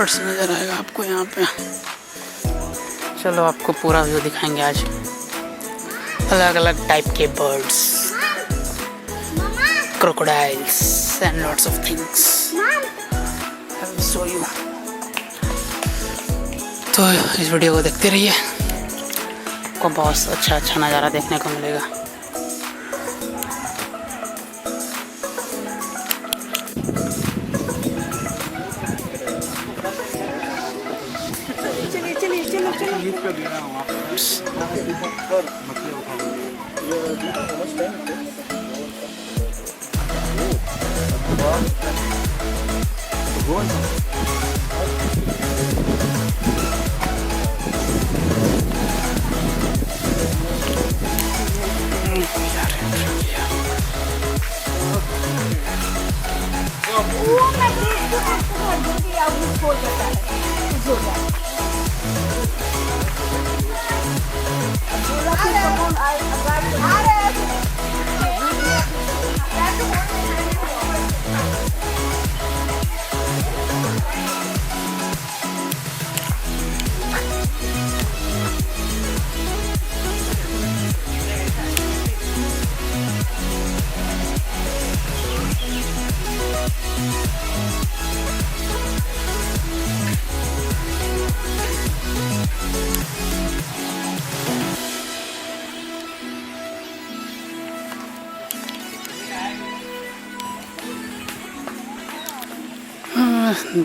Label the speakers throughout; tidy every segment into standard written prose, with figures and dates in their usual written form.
Speaker 1: Birds नज़र आएगा आपको यहाँ पे। चलो आपको पूरा व्यू दिखाएंगे आज, अलग अलग टाइप के birds, crocodiles and lots of things. I will show you. तो इस वीडियो को देखते रहिए, आपको बहुत अच्छा नज़ारा देखने को मिलेगा।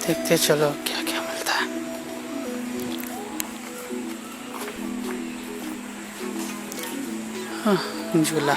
Speaker 1: देखते चलो क्या क्या मिलता है। झूला,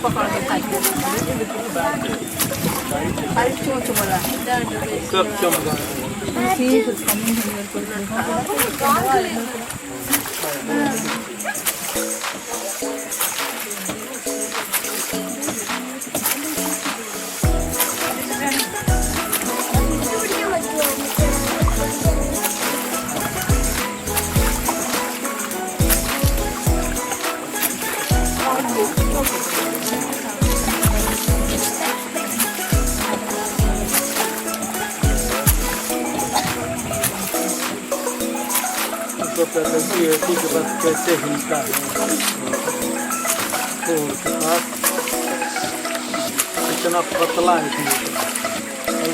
Speaker 1: पकड़ के खाइए। तो प्रकृति के पास कैसे हिलता है, तो उसके पास इतना पतला है। I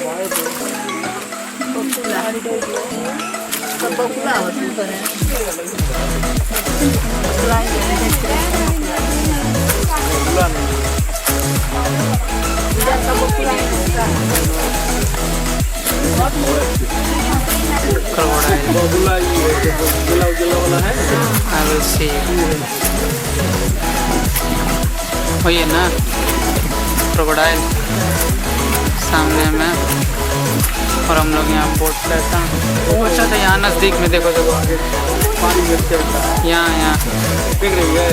Speaker 1: will see. वही है ना क्रोकोडाइल सामने में, और हम लोग यहाँ बोट रहता है। अच्छा था यहाँ नज़दीक में, देखो देखो यहाँ
Speaker 2: दिख रही है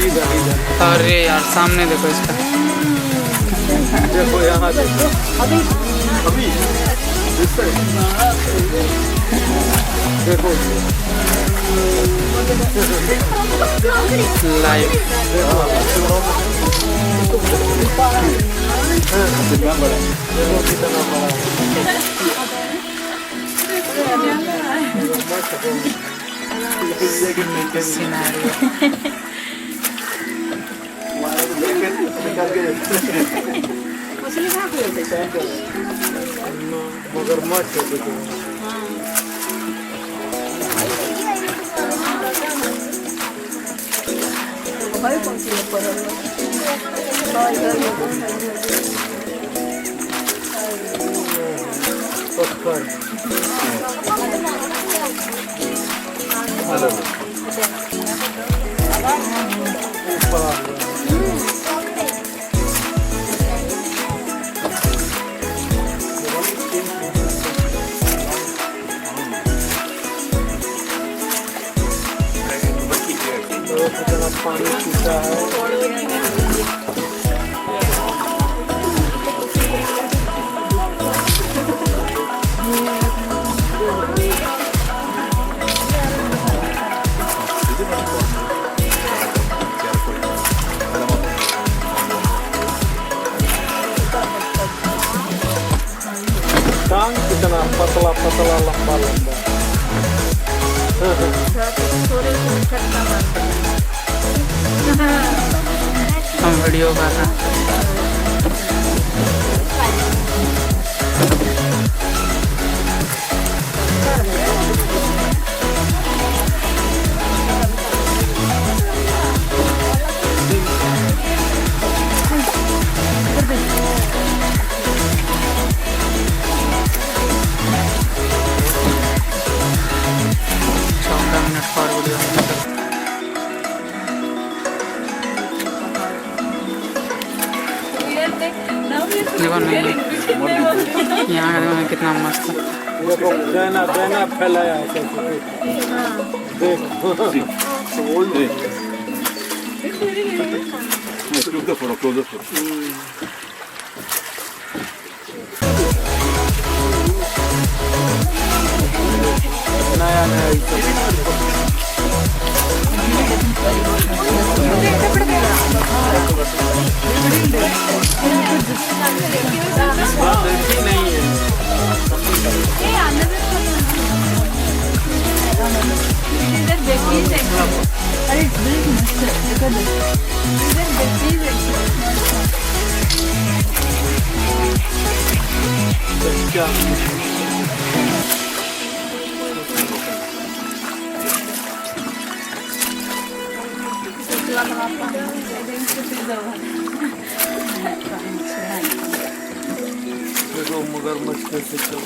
Speaker 2: इधर।
Speaker 1: अरे यार सामने देखो इसका,
Speaker 2: देखो यहाँ देखो अभी देखो
Speaker 1: लाइव।
Speaker 2: मगरमच्छ है। पानी पीता है। टांग कितना पतला पतला लंबा लंबा।
Speaker 1: हम वीडियो कर रहे हैं। देखो नहीं, यहाँ का देखो कितना मस्त है।
Speaker 2: देखो बैना बैना फैलाया है। नया नया नहीं है। क्या देखो मगरमच्छ कैसे चल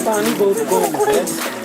Speaker 2: पानी बहुत कम है।